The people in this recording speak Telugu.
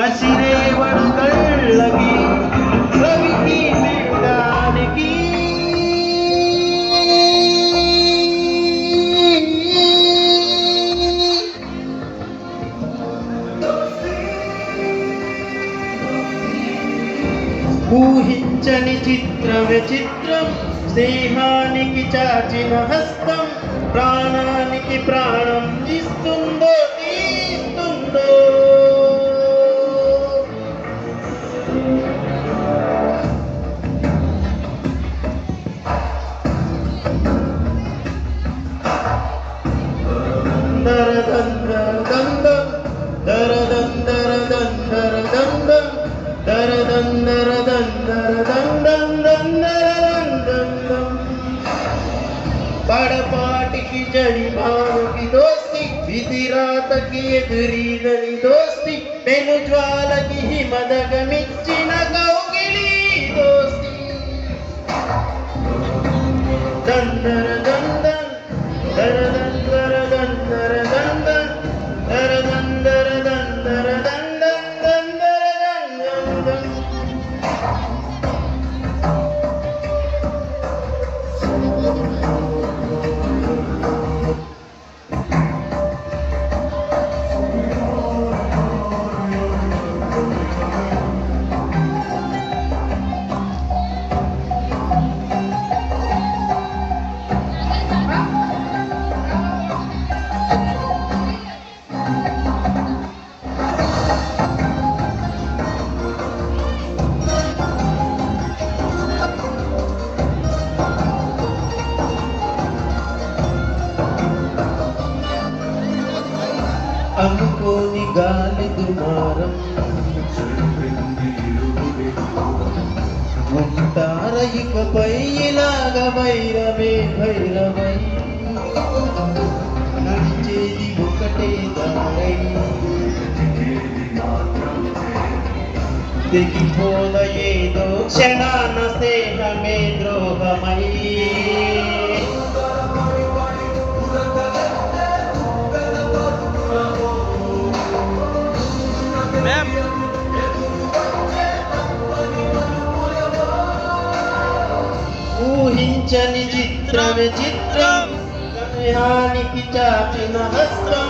కసిరేవడు కళ్ళకి రవికి మెళ్ళానికి ఊహించని చిత్రమే చిత్రం స్నేహానికి చాచిన హస్తం ప్రాణానికి ప్రాణం ఇస్తుందో తీస్తుందో దరదందరదందం దరదందరదందరదందం దరదందరదందరదందం పడపాటికి జడిమానుకి దోస్తి విధిరాతకి ఎదురీదని దోస్తి పెను జ్వాలకి హిమదగమిచ్చిన కౌగిలి దోస్తి దందర దందం దరదందర దందర దందం దరదందర దందర దందం దందర దందం అనుకోని గాలి దుమారం ఉంటార ఇకపై ఇలాగ వైరవే భైరవై నడిచేది ఒకటే దారై తెగిపోద ఏదో క్షణాన స్నేహమే ద్రోహమై ఊహించని చిత్రమే చిత్రం స్నేహానికి చాచిన హస్తం